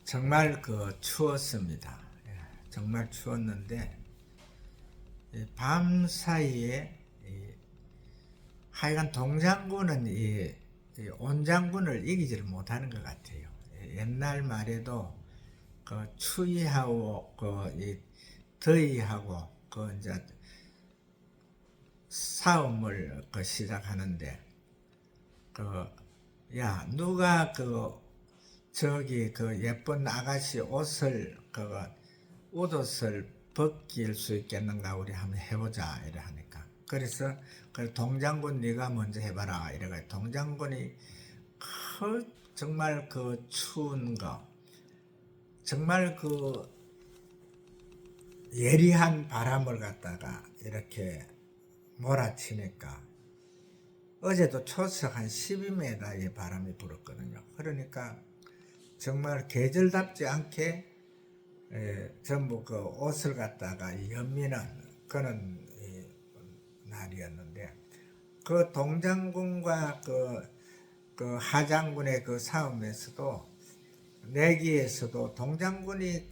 정말 추웠습니다. 정말 추웠는데 밤 사이에 하여간 동장군은 이 온장군을 이기지를 못하는 것 같아요. 옛날 말에도 추위하고 이 더위하고 이제 싸움을 시작하는데 야 누가 저기 예쁜 아가씨 옷을 벗길 수 있겠는가 우리 한번 해보자 이래 하니까 그래서 동장군 네가 먼저 해봐라 이래가 동장군이 정말 추운 거 정말 예리한 바람을 갖다가 이렇게 몰아치니까 어제도 초속 한 12m의 바람이 불었거든요. 그러니까 정말 계절답지 않게 전부 옷을 갖다가 연미는 그런 날이었는데 동장군과 하장군의 싸움에서도 내기에서도 동장군이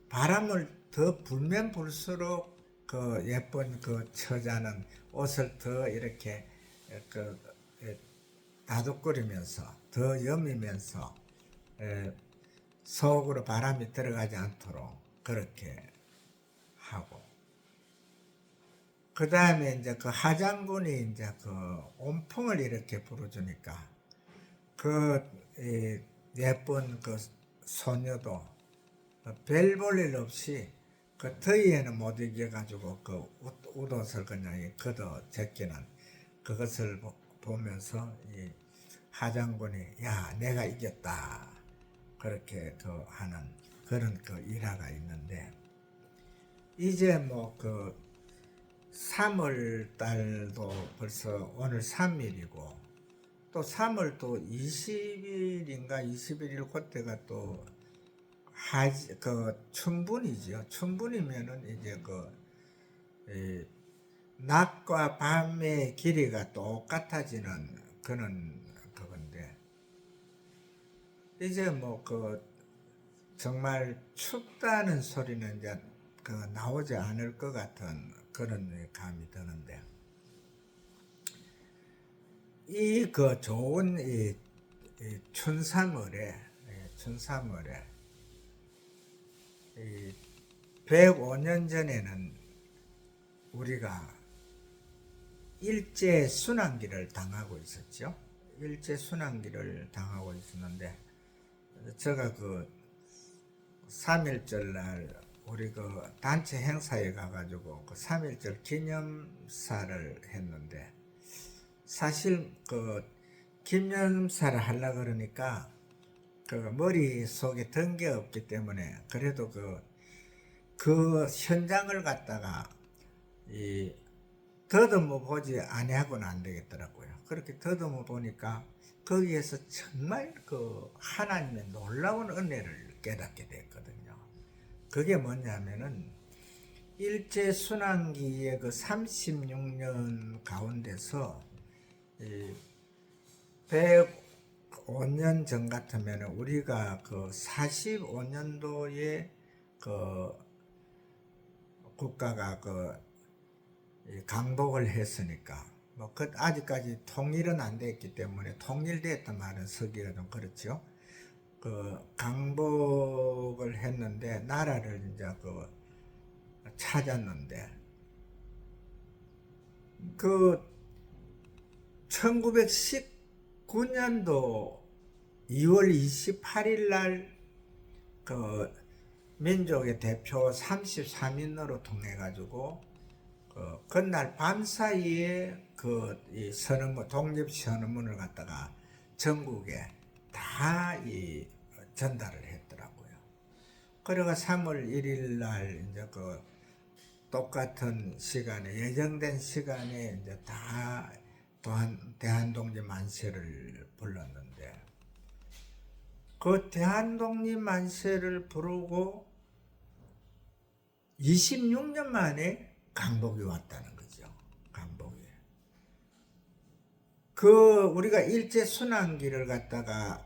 바람을 더 불면 불수록 예쁜 처자는 옷을 더 이렇게 다독거리면서 더 여미면서 속으로 바람이 들어가지 않도록 그렇게 하고 그 다음에 이제 하장군이 이제 온풍을 이렇게 불어주니까 예쁜 소녀도 별 볼 일 없이 더위에는 못 이겨가지고 옷을 그냥 걷어 제끼는 그것을 보면서 이 하장군이 야 내가 이겼다 그렇게 하는 그런 일화가 있는데 이제 3월 달도 벌써 오늘 3일이고 또 3월 또 20일인가 21일 그때가 또 춘분이죠. 춘분이면은 이제 낮과 밤의 길이가 똑같아지는 그런 그건데 이제 정말 춥다는 소리는 이제 나오지 않을 것 같은 그런 감이 드는데 이 좋은 이 춘삼월에 105년 전에는 우리가 일제 순환기를 당하고 있었죠. 일제 순환기를 당하고 있었는데 제가 3.1절 날 우리 단체 행사에 가가지고 3.1절 기념사를 했는데 사실 기념사를 하려고 그러니까 머릿속에 든 게 없기 때문에 그래도 현장을 갖다가 더듬어 보지 아니하고는 안 되겠더라고요. 그렇게 더듬어 보니까 거기에서 정말 하나님의 놀라운 은혜를 깨닫게 됐거든요. 그게 뭐냐면은 일제 순환기의 36년 가운데서 105년 전 같으면 우리가 45년도에 국가가 강복을 했으니까 아직까지 통일은 안 됐기 때문에 통일됐단 말은 서기가 좀 그렇죠. 강복을 했는데 나라를 이제 찾았는데 1919년도 2월 28일 날 민족의 대표 33인으로 통해 가지고 그날 밤사이에 이 선언문 독립 선언문을 갖다가 전국에 다 전달을 했더라고요. 그래가 3월 1일 날 이제 똑같은 시간에 예정된 시간에 이제 다 대한독립 만세를 불렀는데 대한독립 만세를 부르고 26년 만에 강복이 왔다는 거죠. 강복이. 우리가 일제 순환기를 갖다가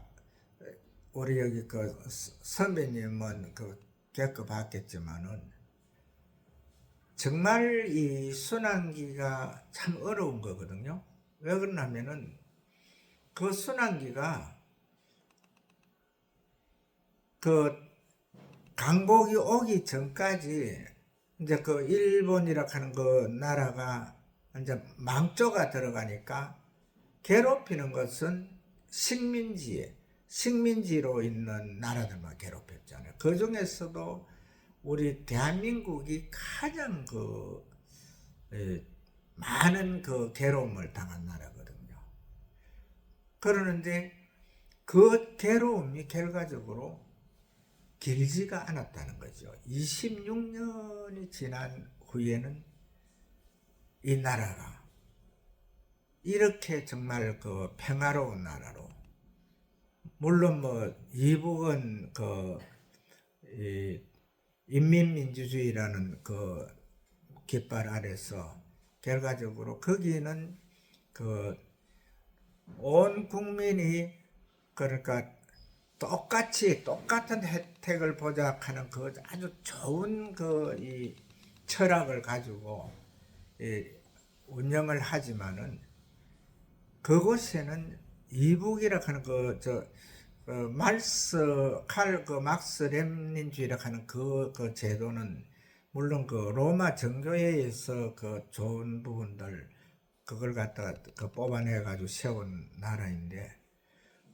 우리 여기 그 선배님은 그 겪어봤겠지만은 정말 이 순환기가 참 어려운 거거든요. 왜 그러냐면은 그 순환기가 그 강복이 오기 전까지 이제 그 일본이라 하는 그 나라가 이제 망조가 들어가니까 괴롭히는 것은 식민지로 있는 나라들만 괴롭혔잖아요. 그 중에서도 우리 대한민국이 가장 많은 그 괴로움을 당한 나라거든요. 그러는데 그 괴로움이 결과적으로 길지가 않았다는 거죠. 26년이 지난 후에는 이 나라가 이렇게 정말 그 평화로운 나라로, 물론 뭐 이북은 그 인민민주주의라는 그 깃발 아래서 결과적으로 거기는 그 온 국민이 그러니까 똑같은 혜택을 보장하는 그 아주 좋은 그 이 철학을 가지고 운영을 하지만은 그곳에는 이북이라 하는 막스 렘닌주의라 하는 그 제도는 물론 그 로마 정교회에 의해서 그 좋은 부분들 그걸 갖다가 그 뽑아내 가지고 세운 나라인데,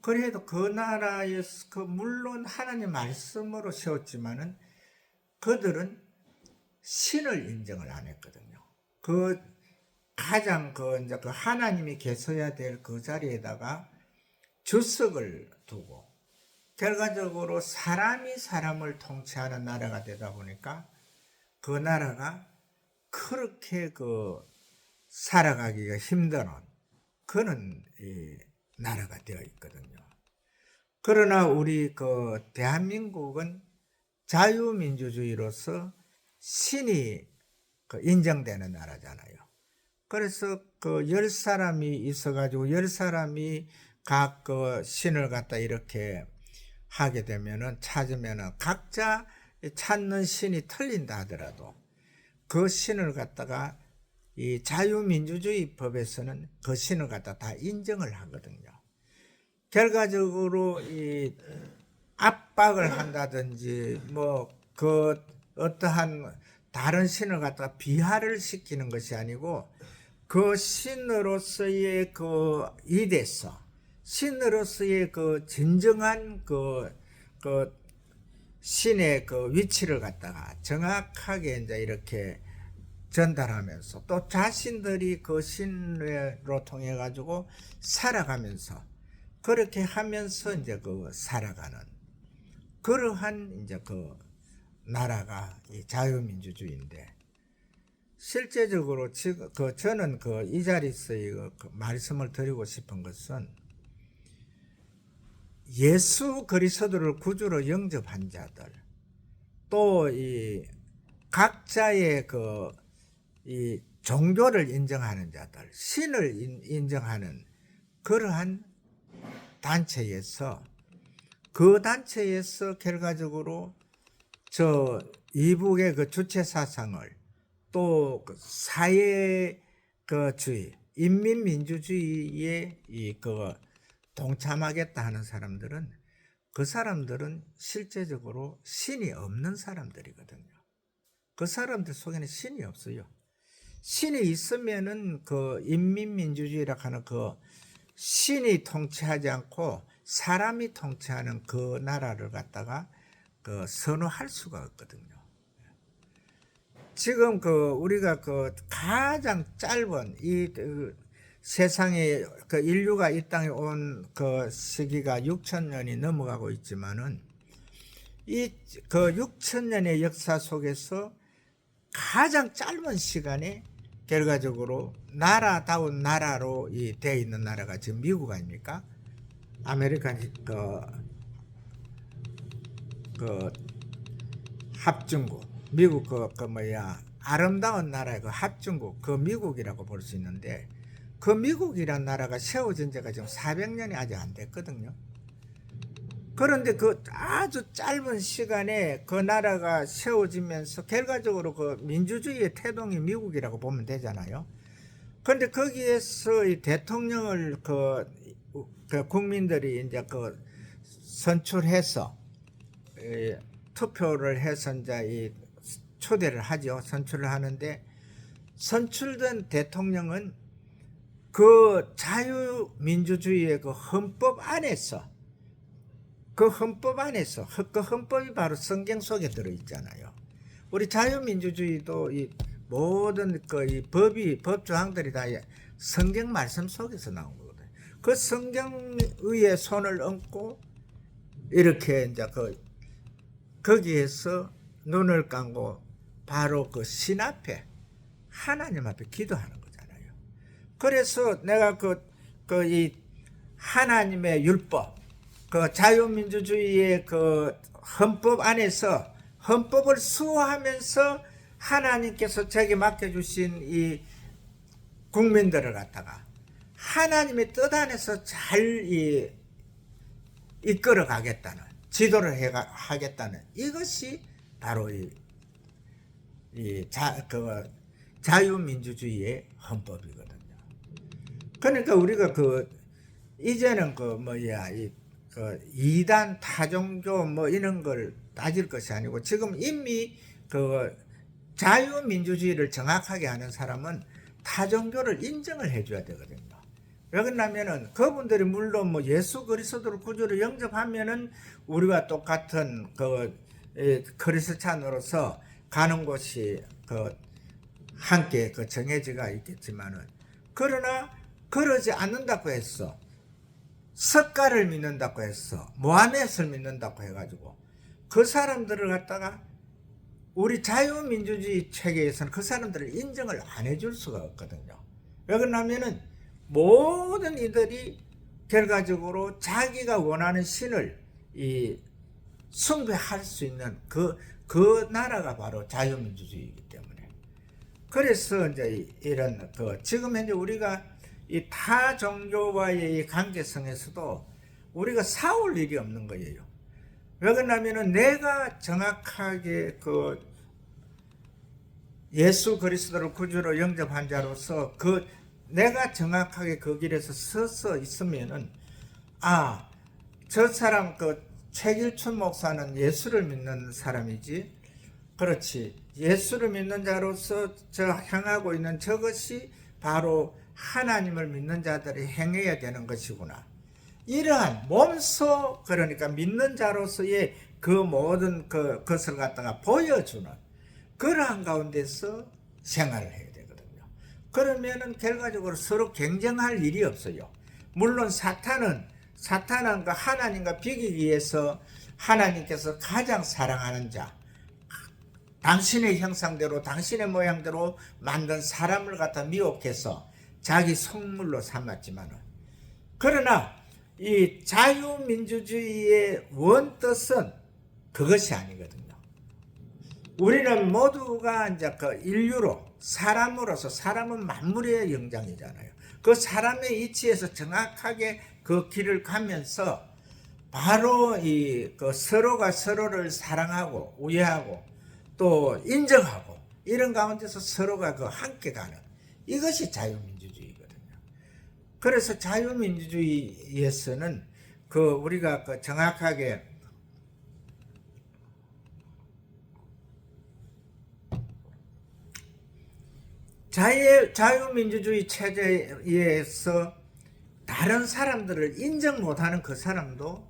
그래도 그 나라에서 그 물론 하나님 말씀으로 세웠지만은 그들은 신을 인정을 안 했거든요. 그 가장 이제 그 하나님이 계셔야 될 그 자리에다가 주석을 두고 결과적으로 사람이 사람을 통치하는 나라가 되다 보니까 그 나라가 그렇게 살아가기가 힘든 그런 나라가 되어 있거든요. 그러나 우리 대한민국은 자유민주주의로서 신이 인정되는 나라잖아요. 그래서 10사람이 있어가지고 10사람이 각 신을 갖다 이렇게 하게 되면은 찾으면은 각자 찾는 신이 틀린다 하더라도 그 신을 갖다가 이 자유민주주의 법에서는 그 신을 갖다 다 인정을 하거든요. 결과적으로 이 압박을 한다든지 어떠한 다른 신을 갖다가 비하를 시키는 것이 아니고 그 신으로서의 이데서 신으로서의 진정한 신의 위치를 갖다가 정확하게 이제 이렇게 전달하면서 또 자신들이 그 신으로 통해 가지고 살아가면서 그렇게 하면서 이제 살아가는 그러한 이제 나라가 이 자유민주주의인데, 실제적으로 지금 저는 이 자리에서 말씀을 드리고 싶은 것은 예수 그리스도를 구주로 영접한 자들, 또 이 각자의 이 종교를 인정하는 자들, 신을 인정하는 그러한 단체에서 그 단체에서 결과적으로 이북의 주체 사상을 또 사회주의, 인민민주주의에 동참하겠다 하는 사람들은 그 사람들은 실제적으로 신이 없는 사람들이거든요. 그 사람들 속에는 신이 없어요. 신이 있으면은 인민민주주의라 하는 신이 통치하지 않고 사람이 통치하는 그 나라를 갖다가 선호할 수가 없거든요. 지금 우리가 가장 짧은 이 세상에 인류가 이 땅에 온 시기가 6,000년이 넘어가고 있지만은 이 6,000년의 역사 속에서 가장 짧은 시간에 결과적으로 나라다운 나라로 되어 있는 나라가 지금 미국 아닙니까? 아메리칸 합중국, 미국 아름다운 나라의 합중국, 미국이라고 볼 수 있는데, 미국이란 나라가 세워진 지가 지금 400년이 아직 안 됐거든요. 그런데 그 아주 짧은 시간에 그 나라가 세워지면서 결과적으로 그 민주주의의 태동이 미국이라고 보면 되잖아요. 그런데 거기에서 이 대통령을 그 국민들이 이제 그 선출해서 투표를 해서 이제 이 초대를 하죠. 선출을 하는데 선출된 대통령은 그 자유민주주의의 그 헌법 안에서 그 헌법이 바로 성경 속에 들어있잖아요. 우리 자유민주주의도 이 모든 이 법 조항들이 다 성경 말씀 속에서 나온 거거든요. 그 성경 위에 손을 얹고 이렇게 이제 거기에서 눈을 감고 바로 그 신 앞에 하나님 앞에 기도하는 거잖아요. 그래서 내가 이 하나님의 율법, 그 자유민주주의의 그 헌법 안에서 헌법을 수호하면서 하나님께서 저에게 맡겨주신 이 국민들을 갖다가 하나님의 뜻 안에서 잘 이끌어 가겠다는, 지도를 하겠다는, 이것이 바로 자유민주주의의 헌법이거든요. 그러니까 우리가 이제는 이단 타종교 이런 걸 따질 것이 아니고, 지금 이미 자유민주주의를 정확하게 하는 사람은 타종교를 인정을 해줘야 되거든요. 왜 그러냐면은 그분들이 물론 예수 그리스도를 구주로 영접하면은 우리가 똑같은 그리스찬으로서 가는 곳이 함께 정해지가 있겠지만은, 그러나 그러지 않는다고 했어. 석가를 믿는다고 했어. 모하멧을 믿는다고 해가지고 그 사람들을 갖다가 우리 자유민주주의 체계에서는 그 사람들을 인정을 안 해줄 수가 없거든요. 왜 그러냐면은 모든 이들이 결과적으로 자기가 원하는 신을 숭배할 수 있는 그 나라가 바로 자유민주주의이기 때문에. 그래서 이제 이런 지금 현재 우리가 이 타 종교와의 이 관계성에서도 우리가 싸울 일이 없는 거예요. 왜 그러냐면은 내가 정확하게 예수 그리스도를 구주로 영접한 자로서 내가 정확하게 그 길에서 서서 있으면은, 저 사람 최길춘 목사는 예수를 믿는 사람이지, 그렇지, 예수를 믿는 자로서 향하고 있는 저것이 바로 하나님을 믿는 자들이 행해야 되는 것이구나. 이러한 몸소, 그러니까 믿는 자로서의 그 모든 것을 갖다가 보여주는 그러한 가운데서 생활을 해야 되거든요. 그러면은 결과적으로 서로 경쟁할 일이 없어요. 물론 사탄은 그 하나님과 비기기 위해서 하나님께서 가장 사랑하는 자, 당신의 형상대로 당신의 모양대로 만든 사람을 갖다 미혹해서 자기 성물로 삼았지만은, 그러나 이 자유민주주의의 원뜻은 그것이 아니거든요. 우리는 모두가 이제 인류로, 사람으로서, 사람은 만물의 영장이잖아요. 그 사람의 이치에서 정확하게 그 길을 가면서 바로 서로가 서로를 사랑하고 우애하고 또 인정하고 이런 가운데서 서로가 함께 가는, 이것이 자유민주주의거든요. 그래서 자유민주주의에서는 우리가 정확하게 자유민주주의 체제에서 다른 사람들을 인정 못하는 그 사람도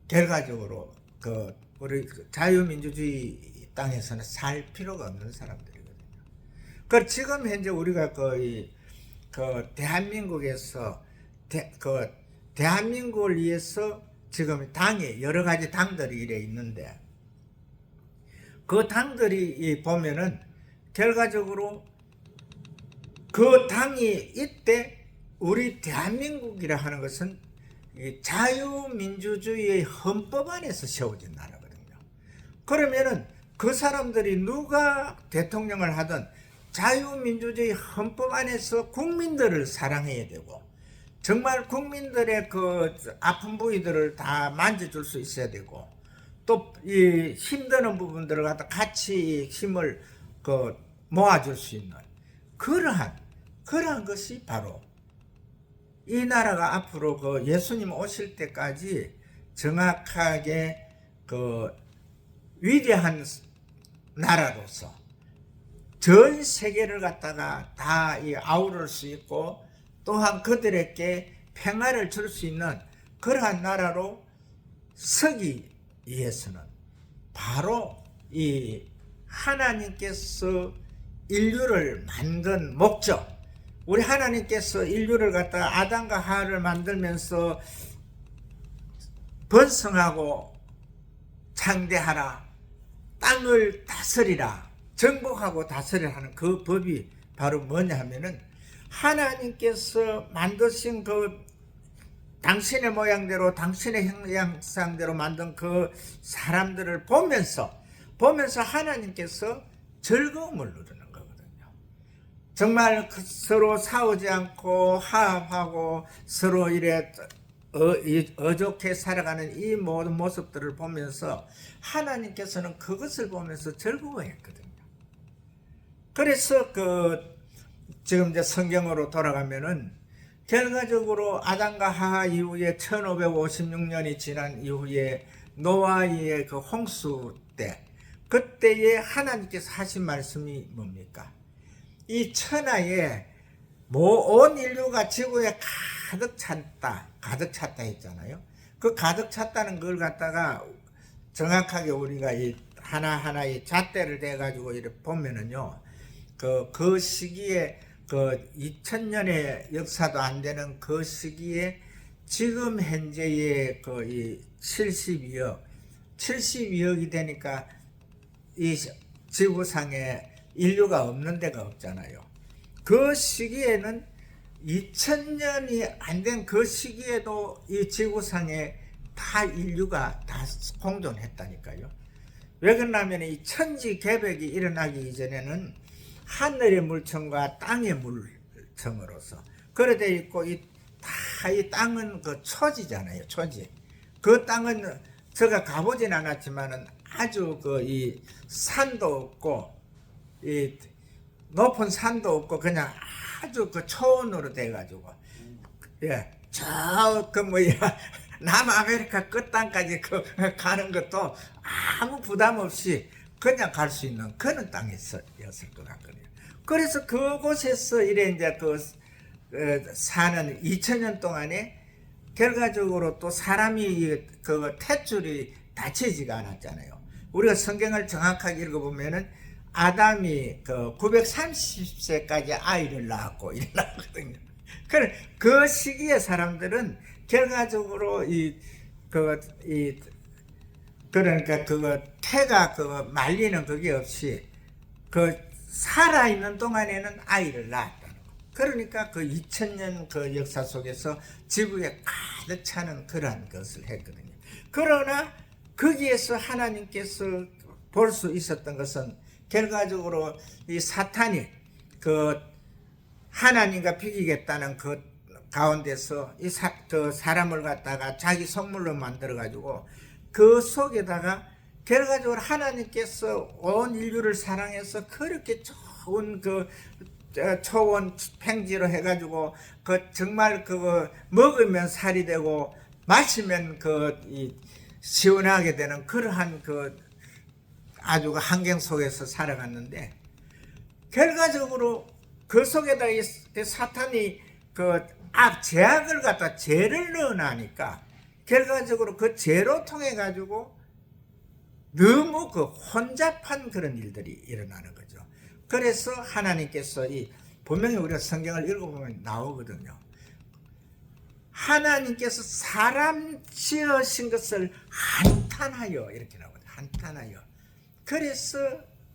결과적으로 우리 자유민주주의 땅에서는 살 필요가 없는 사람들이거든요. 지금 현재 우리가 대한민국에서 대한민국을 위해서 지금 당이 여러 가지 당들이 이래 있는데, 그 당들이 보면은 결과적으로 그 당이 이때 우리 대한민국이라 하는 것은 자유민주주의의 헌법 안에서 세워진 나라거든요. 그러면은 그 사람들이 누가 대통령을 하든 자유민주주의 헌법 안에서 국민들을 사랑해야 되고, 정말 국민들의 그 아픈 부위들을 다 만져줄 수 있어야 되고, 또 이 힘드는 부분들을 갖다 같이 힘을 그 모아줄 수 있는 그러한 것이 바로 이 나라가 앞으로 그 예수님 오실 때까지 정확하게 그 위대한 나라로서 전 세계를 갖다가 다 아우를 수 있고, 또한 그들에게 평화를 줄 수 있는 그러한 나라로 서기 위해서는 바로 이 하나님께서 인류를 만든 목적, 우리 하나님께서 인류를 갖다가 아담과 하와를 만들면서 번성하고 창대하라, 땅을 다스리라, 정복하고 다스리라 하는 그 법이 바로 뭐냐 하면은, 하나님께서 만드신 그 당신의 모양대로 당신의 형상대로 만든 그 사람들을 보면서 하나님께서 즐거움을 누리는 거거든요. 정말 서로 싸우지 않고 화합하고 서로 이래 어좋게 살아가는 이 모든 모습들을 보면서 하나님께서는 그것을 보면서 즐거워했거든요. 그래서 지금 이제 성경으로 돌아가면은 결과적으로 아담과 하와 이후에 1556년이 지난 이후에 노아의 그 홍수 때, 그때에 하나님께서 하신 말씀이 뭡니까? 이 천하에 온 인류가 지구에 가득 찼다 했잖아요. 그 가득 찼다는 걸 갖다가 정확하게 우리가 이 하나하나의 잣대를 대가지고 이렇게 보면은요, 그 시기에 2000년의 역사도 안 되는 그 시기에 지금 현재의 이 72억이 되니까 이 지구상에 인류가 없는 데가 없잖아요. 그 시기에는 2000년이 안 된 그 시기에도 이 지구상에 다 인류가 다 공존했다니까요. 왜 그러냐면 이 천지개벽이 일어나기 이전에는 하늘의 물청과 땅의 물청으로서 그래 돼 있고, 이 땅은 그 초지잖아요. 초지. 그 땅은 제가 가보진 않았지만은 아주 이 산도 없고, 이 높은 산도 없고, 그냥 아주 그 초원으로 돼가지고, 남아메리카 끝땅까지 가는 것도 아무 부담 없이 그냥 갈 수 있는 그런 땅이었을 것 같거든요. 그래서 그곳에서 이래 이제 사는 2000년 동안에 결과적으로 또 사람이 탯줄이 닫히지가 않았잖아요. 우리가 성경을 정확하게 읽어보면은 아담이 930세까지 아이를 낳았고 일어났거든요. 그 시기의 사람들은 결과적으로 그러니까 태가 말리는 그게 없이 살아있는 동안에는 아이를 낳았다는 거. 그러니까 2000년 역사 속에서 지구에 가득 차는 그러한 것을 했거든요. 그러나 거기에서 하나님께서 볼 수 있었던 것은 결과적으로 이 사탄이 하나님과 비기겠다는 가운데서 사람을 갖다가 자기 성물로 만들어 가지고 그 속에다가 결과적으로 하나님께서 온 인류를 사랑해서 그렇게 좋은 초원 팽지로 해가지고 정말 먹으면 살이 되고 마시면 시원하게 되는 그러한 아주 환경 속에서 살아갔는데, 결과적으로 그 속에다 사탄이 제약을 갖다 죄를 넣어놔니까 결과적으로 그 죄로 통해 가지고 너무 혼잡한 그런 일들이 일어나는 거죠. 그래서 하나님께서 분명히 우리가 성경을 읽어보면 나오거든요. 하나님께서 사람 지으신 것을 한탄하여, 이렇게 나오거든요. 한탄하여. 그래서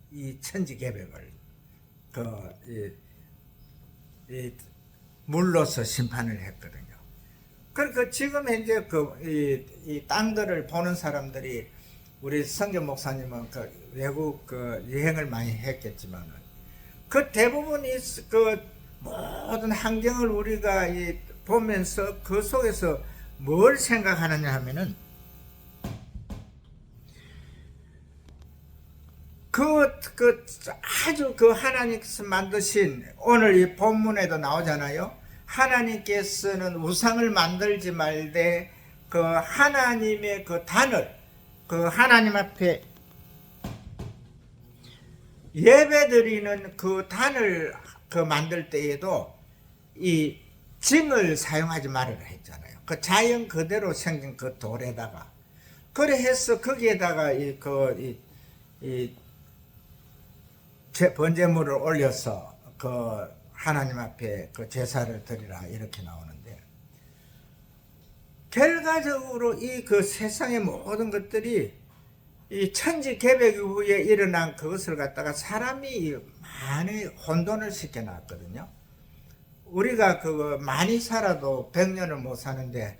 이 천지개벽을 물로서 심판을 했거든요. 그러니까 지금 현재 이 땅들을 보는 사람들이, 우리 성경 목사님은 외국 여행을 많이 했겠지만, 대부분이 모든 환경을 우리가 보면서 그 속에서 뭘 생각하느냐 하면은 아주 하나님께서 만드신 오늘 이 본문에도 나오잖아요. 하나님께서는 우상을 만들지 말되 하나님의 단을 하나님 앞에 예배드리는 단을 만들 때에도 이 징을 사용하지 말으라 했잖아요. 자연 그대로 생긴 돌에다가 그래 해서 거기에다가 번제물을 올려서 하나님 앞에 제사를 드리라 이렇게 나오는데, 결과적으로 이 세상의 모든 것들이 이 천지 개벽 이후에 일어난 그것을 갖다가 사람이 많이 혼돈을 시켜놨거든요. 우리가 많이 살아도 100년을 못 사는데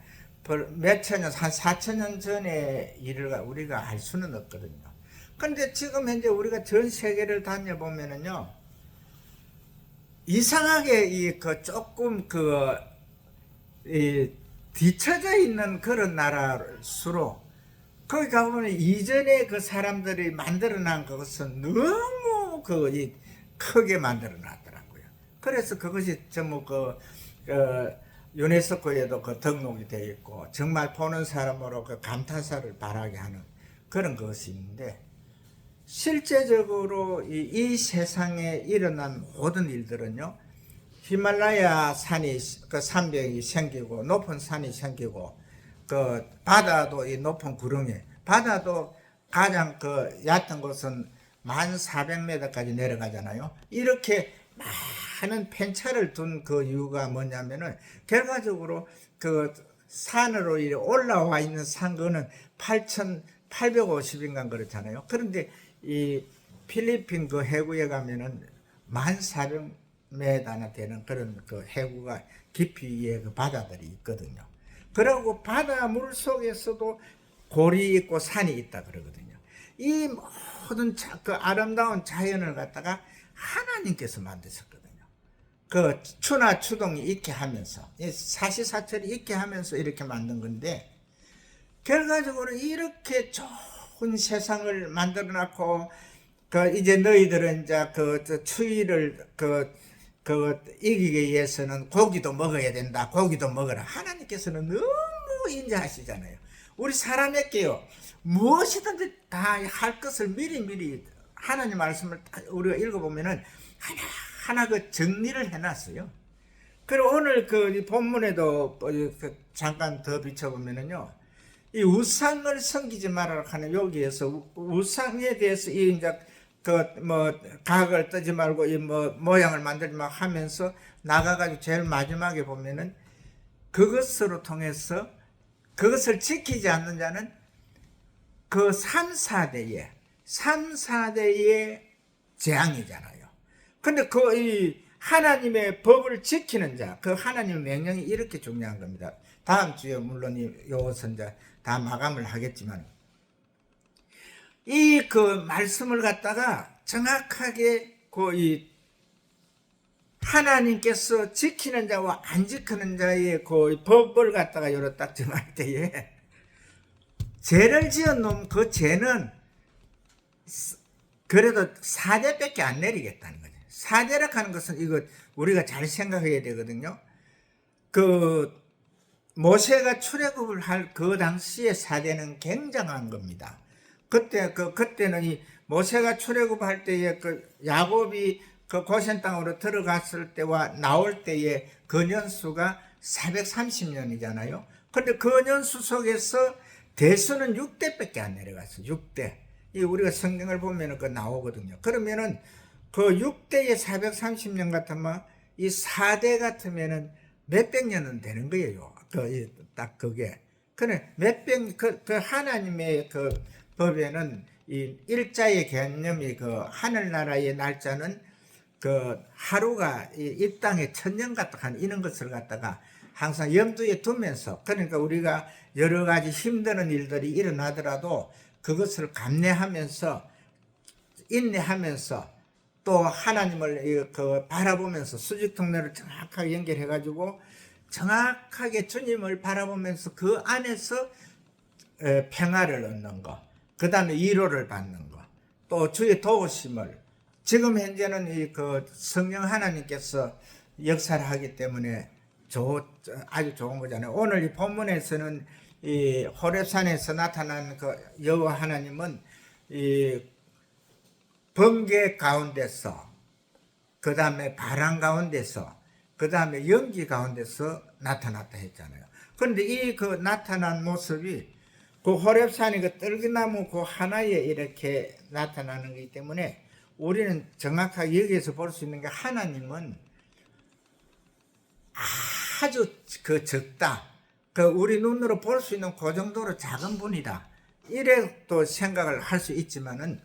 몇천 년, 한 4,000년 전의 일을 우리가 알 수는 없거든요. 근데 지금 현재 우리가 전 세계를 다녀보면은요, 이상하게 조금 뒤처져 있는 그런 나라일수록 거기 가보면 이전에 사람들이 만들어낸 그것은 너무 크게 만들어놨더라고요. 그래서 그것이 전부 유네스코에도 등록이 되어 있고 정말 보는 사람으로 감탄사를 바라게 하는 그런 것이 있는데, 실제적으로 이 세상에 일어난 모든 일들은요, 히말라야 산이 산맥이 생기고 높은 산이 생기고 바다도 이 높은 구렁이, 바다도 가장 얕은 곳은 1400m까지 내려가잖아요. 이렇게 많은 편차를 둔 이유가 뭐냐면은, 결과적으로 산으로 올라와 있는 산거는 8,850인가 그렇잖아요. 그런데 이 필리핀 해구에 가면은 1400m나 되는 그런 해구가 깊이의 바다들이 있거든요. 그리고 바다 물 속에서도 골이 있고 산이 있다 그러거든요. 이 모든 아름다운 자연을 갖다가 하나님께서 만드셨거든요. 추나 추동이 있게 하면서, 사시사철이 있게 하면서 이렇게 만든 건데, 결과적으로 이렇게 좋은 세상을 만들어놨고, 이제 너희들은 이제 추위를 이기기 위해서는 고기도 먹어야 된다. 고기도 먹어라. 하나님께서는 너무 인자하시잖아요. 우리 사람에게요, 무엇이든지 다 할 것을 미리미리 하나님 말씀을 우리가 읽어보면은 하나하나 정리를 해놨어요. 그리고 오늘 본문에도 잠깐 더 비춰보면은요, 이 우상을 섬기지 말아라 하는 여기에서 우상에 대해서 이제 각을 뜨지 말고 모양을 만들지 말고 하면서 나가가지고 제일 마지막에 보면은 그것으로 통해서 그것을 지키지 않는 자는 3, 4대의 재앙이잖아요. 근데 이 하나님의 법을 지키는 자, 하나님의 명령이 이렇게 중요한 겁니다. 다음 주에 물론 이것은 이제 다 마감을 하겠지만, 이 말씀을 갖다가 정확하게 이 하나님께서 지키는 자와 안 지키는 자의 법을 갖다가 요렇게 딱 정할 때에, 죄를 지은 놈 죄는 그래도 4대밖에 안 내리겠다는 거죠. 4대라 하는 것은 이거 우리가 잘 생각해야 되거든요. 모세가 출애굽을 할 당시에 4대는 굉장한 겁니다. 그때는 이 모세가 출애굽할 때에 야곱이 고센 땅으로 들어갔을 때와 나올 때의 년수가 430년이잖아요. 근데 년수 속에서 대수는 6대밖에 안 내려갔어요. 6대. 우리가 성경을 보면은 나오거든요. 그러면은 6대에 430년 같으면 이 4대 같으면은 몇백 년은 되는 거예요. 딱 그게. 그래, 하나님의 법에는 이 일자의 개념이 하늘나라의 날짜는 하루가 이 땅의 1000년 같다 하는 이런 것을 갖다가 항상 염두에 두면서, 그러니까 우리가 여러 가지 힘드는 일들이 일어나더라도 그것을 감내하면서 인내하면서 또 하나님을 바라보면서 수직통로를 정확하게 연결해 가지고 정확하게 주님을 바라보면서 그 안에서 평화를 얻는 것, 그 다음에 위로를 받는 것, 또 주의 도우심을, 지금 현재는 이 그 성령 하나님께서 역사를 하기 때문에 아주 좋은 거잖아요. 오늘 이 본문에서는 이 호렙산에서 나타난 그 여호와 하나님은 이 번개 가운데서, 그 다음에 바람 가운데서, 그 다음에 연기 가운데서 나타났다 했잖아요. 그런데 이 그 나타난 모습이 그 호렙산이 그 떨기나무 그 하나에 이렇게 나타나는 거기 때문에 우리는 정확하게 여기에서 볼 수 있는 게 하나님은 아주 그 적다, 그 우리 눈으로 볼 수 있는 그 정도로 작은 분이다, 이래 또 생각을 할 수 있지만은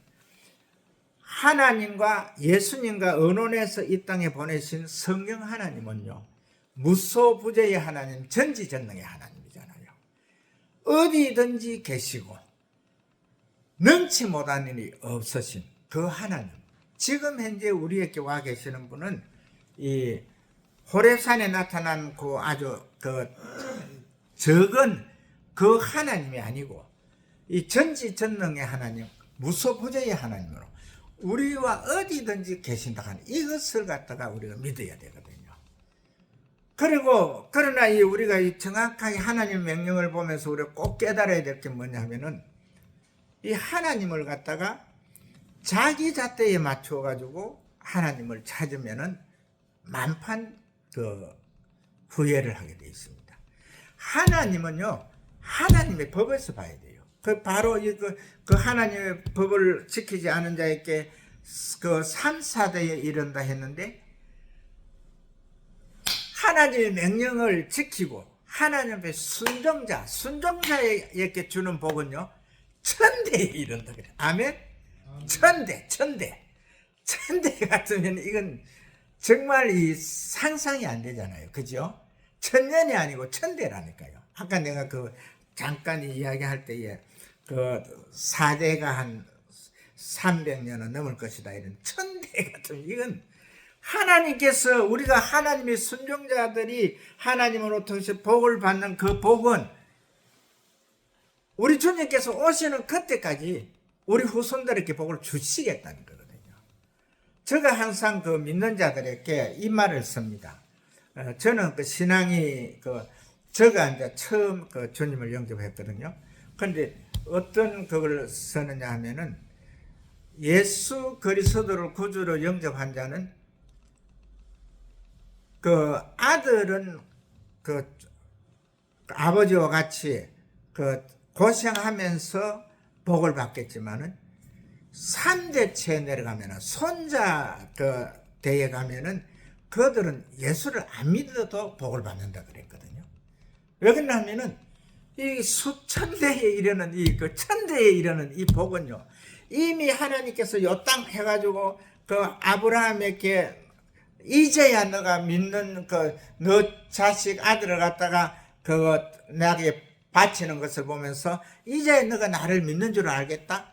하나님과 예수님과 언원에서 이 땅에 보내신 성령 하나님은요, 무소부재의 하나님, 전지전능의 하나님이잖아요. 어디든지 계시고 능치 못한 일이 없으신 그 하나님, 지금 현재 우리에게 와 계시는 분은 이 호렙산에 나타난 그 아주 그 적은 그 하나님이 아니고 이 전지전능의 하나님, 무소부재의 하나님으로 우리와 어디든지 계신다 하는 이것을 갖다가 우리가 믿어야 되거든요. 그리고 그러나 우리가 이 정확하게 하나님 명령을 보면서 우리가 꼭 깨달아야 될 게 뭐냐면은 이 하나님을 갖다가 자기 잣대에 맞춰 가지고 하나님을 찾으면은 만판 그 후회를 하게 되어 있습니다. 하나님은요, 하나님의 법에서 봐야 돼요. 그 바로 그 하나님의 법을 지키지 않은 자에게 그 3, 4대에 이른다 했는데, 하나님의 명령을 지키고 하나님 앞에 순종자에게 주는 복은요, 1000대에 이른다 그래. 아멘? 1000대 같으면 이건 정말 이 상상이 안 되잖아요. 그죠? 1000년이 아니고 1000대라니까요. 아까 내가 그 잠깐 이야기할 때에 그 4대가 한 300년은 넘을 것이다, 이런 1000대 같으면 이건 하나님께서, 우리가 하나님의 순종자들이 하나님으로부터 복을 받는 그 복은 우리 주님께서 오시는 그때까지 우리 후손들에게 복을 주시겠다는 거거든요. 제가 항상 그 믿는 자들에게 이 말을 씁니다. 저는 그 신앙이 제가 이제 처음 그 주님을 영접했거든요. 그런데 어떤 그걸 쓰느냐 하면은, 예수 그리스도를 구주로 영접한 자는 그 아들은 그 아버지와 같이 그 고생하면서 복을 받겠지만은 3대째 내려가면은 손자 그 대에 가면은 그들은 예수를 안 믿어도 복을 받는다 그랬거든요. 왜 그러냐면은 이 수천 대에 이르는 그 1000대에 이르는 이 복은요, 이미 하나님께서 요 땅 해가지고 그 아브라함에게 이제야 너가 믿는 너 자식 아들을 갖다가 나에게 바치는 것을 보면서 이제 너가 나를 믿는 줄 알겠다.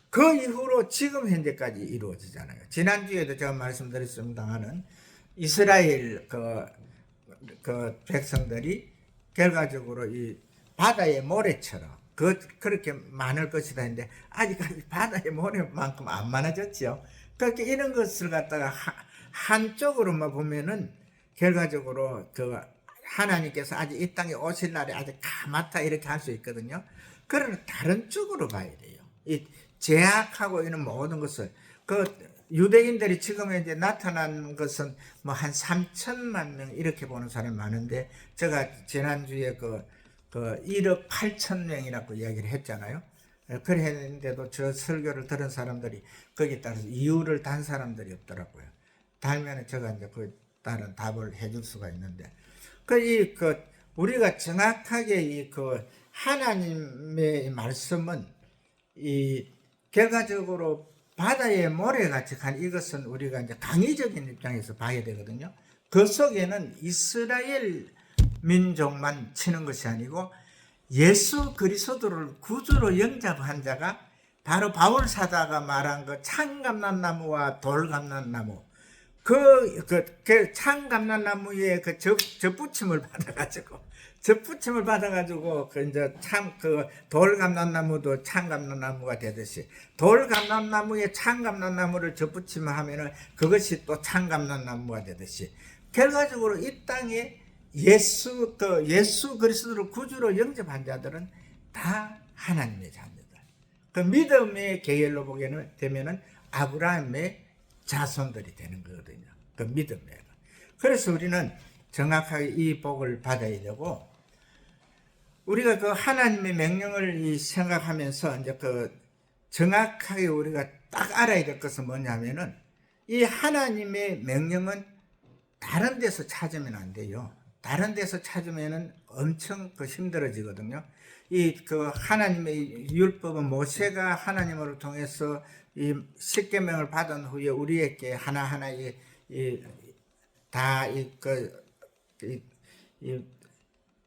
그 이후로 지금 현재까지 이루어지잖아요. 지난주에도 제가 말씀드렸습니다만은 이스라엘 그 백성들이 결과적으로 이 바다의 모래처럼 그렇게 많을 것이다 했는데 아직까지 바다의 모래만큼 안 많아졌죠. 그렇게 이런 것을 갖다가 한쪽으로만 보면은 결과적으로 하나님께서 아직 이 땅에 오실 날이 아직 가맣다 이렇게 할 수 있거든요. 그러나 다른 쪽으로 봐야 돼요. 이 제약하고 이런 모든 것을 유대인들이 지금 이제 나타난 것은 뭐 한 3천만 명 이렇게 보는 사람이 많은데, 제가 지난주에 1억 8천 명이라고 이야기를 했잖아요. 그래 했는데도 저 설교를 들은 사람들이 거기에 따라서 이유를 단 사람들이 없더라고요. 달면은 제가 이제 다른 답을 해줄 수가 있는데, 우리가 정확하게 하나님의 말씀은 결과적으로 바다의 모래같이 간 이것은 우리가 이제 강의적인 입장에서 봐야 되거든요. 그 속에는 이스라엘 민족만 치는 것이 아니고 예수 그리스도를 구주로 영접한 자가 바로 바울 사자가 말한 그 창감난나무와 돌감난나무, 그 창감람나무에 그 접붙임을 받아가지고 그 이제 참 그 돌감람나무도 창감람나무가 되듯이 돌감람나무에 창감람나무를 접붙임하면은 그것이 또 창감람나무가 되듯이 결과적으로 이 땅에 예수 그리스도를 구주로 영접한 자들은 다 하나님의 자녀들. 그 믿음의 계열로 보게 되면은 아브라함의 자손들이 되는 거거든요. 그 믿음의. 그래서 우리는 정확하게 이 복을 받아야 되고, 우리가 그 하나님의 명령을 생각하면서 이제 그 정확하게 우리가 딱 알아야 될 것은 뭐냐면은 이 하나님의 명령은 다른 데서 찾으면 안 돼요. 다른 데서 찾으면은 엄청 그 힘들어지거든요. 이 그 하나님의 율법은 모세가 하나님을 통해서 이 십계명을 받은 후에 우리에게 하나하나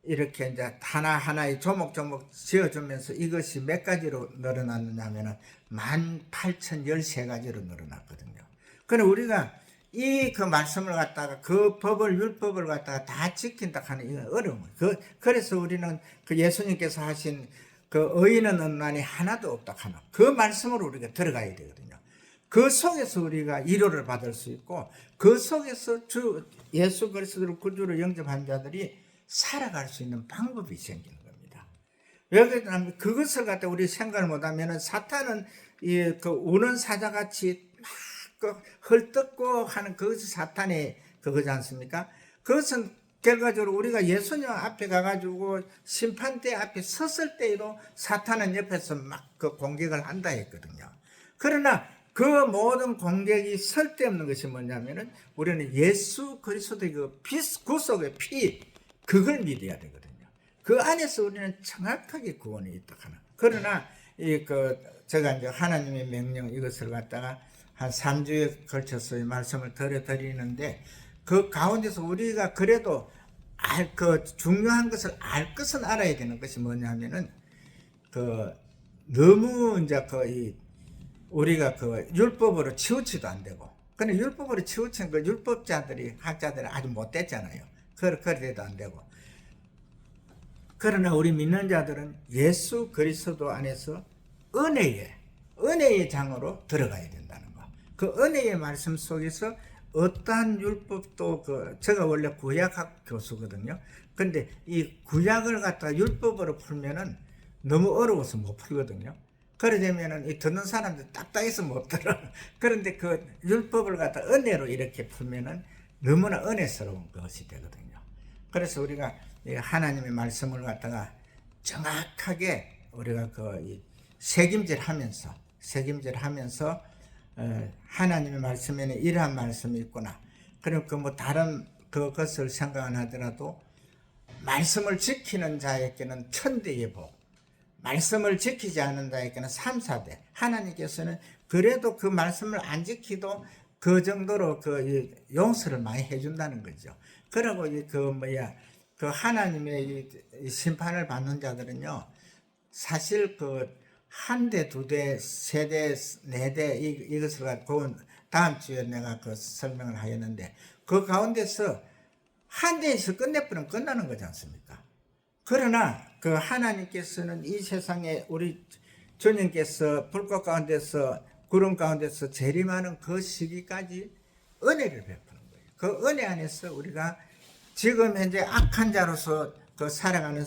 이렇게 이제 하나하나의 조목조목 지어주면서 이것이 몇 가지로 늘어났느냐면은 18,013가지로 늘어났거든요. 그럼 우리가 이 그 말씀을 갖다가 그 율법을 갖다가 다 지킨다 하는 이건 어려운 거예요. 그래서 우리는 그 예수님께서 하신 그 의인은 없나니 하나도 없다 하는 그 말씀으로 우리가 들어가야 되거든요. 그 속에서 우리가 위로를 받을 수 있고 그 속에서 주 예수 그리스도를 구주로 영접한 자들이 살아갈 수 있는 방법이 생기는 겁니다. 왜 그러냐면 그것을 갖다 우리 생각을 못하면은 사탄은 이 그 우는 사자같이 막 헐뜯고 하는 그것이 사탄의 그거지 않습니까? 그것은 결과적으로 우리가 예수님 앞에 가가지고 심판대 앞에 섰을 때에도 사탄은 옆에서 막 그 공격을 한다 했거든요. 그러나 그 모든 공격이 쓸데없는 것이 뭐냐면은 우리는 예수 그리스도의 그 구속의 피, 그걸 믿어야 되거든요. 그 안에서 우리는 정확하게 구원이 있다 하는. 그러나 제가 이제 하나님의 명령 이것을 갖다가 한 3주에 걸쳐서 이 말씀을 드리는데 그 가운데서 우리가 그래도 중요한 것을 알 것은 알아야 되는 것이 뭐냐면은 너무 이제 우리가 율법으로 치우치도 안 되고, 근데 율법으로 치우친 율법자들이 학자들이 아주 못됐잖아요. 그래도 안 되고. 그러나 우리 믿는 자들은 예수 그리스도 안에서 은혜의 장으로 들어가야 된다는 거. 그 은혜의 말씀 속에서 어떠한 율법도 제가 원래 구약학 교수거든요. 근데 이 구약을 갖다가 율법으로 풀면은 너무 어려워서 못 풀거든요. 그러려면은 이 듣는 사람들 딱딱해서 못 들어. 그런데 그 율법을 갖다 은혜로 이렇게 풀면은 너무나 은혜스러운 것이 되거든요. 그래서 우리가 하나님의 말씀을 갖다가 정확하게 우리가 새김질하면서 하나님의 말씀에는 이러한 말씀이 있구나. 그리고 다른 그것을 생각 안 하더라도 말씀을 지키는 자에게는 천대의 복, 말씀을 지키지 않는 자에게는 3, 4대. 하나님께서는 그래도 그 말씀을 안 지키도 그 정도로 용서를 많이 해준다는 거죠. 그리고 하나님의 심판을 받는 자들은요, 사실 한 대, 두 대, 세 대, 네 대 이것을 갖고 다음 주에 내가 설명을 하였는데 그 가운데서 한 대에서 끝내버리면 끝나는 거지 않습니까? 그러나 하나님께서는 이 세상에 우리 주님께서 불꽃 가운데서 구름 가운데서 재림하는 그 시기까지 은혜를 베푸는 거예요. 그 은혜 안에서 우리가 지금 현재 악한 자로서 살아가는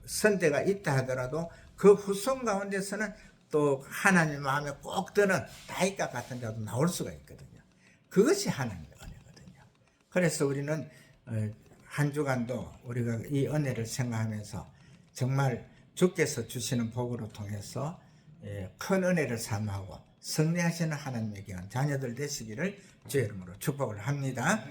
선대가 있다 하더라도 그 후손 가운데서는 또 하나님 마음에 꼭 드는 다윗과 같은 자도 나올 수가 있거든요. 그것이 하나님의 은혜거든요. 그래서 우리는 한 주간도 우리가 이 은혜를 생각하면서 정말 주께서 주시는 복으로 통해서 큰 은혜를 삼하고 승리하시는 하나님의 귀한 자녀들 되시기를 주의 이름으로 축복을 합니다.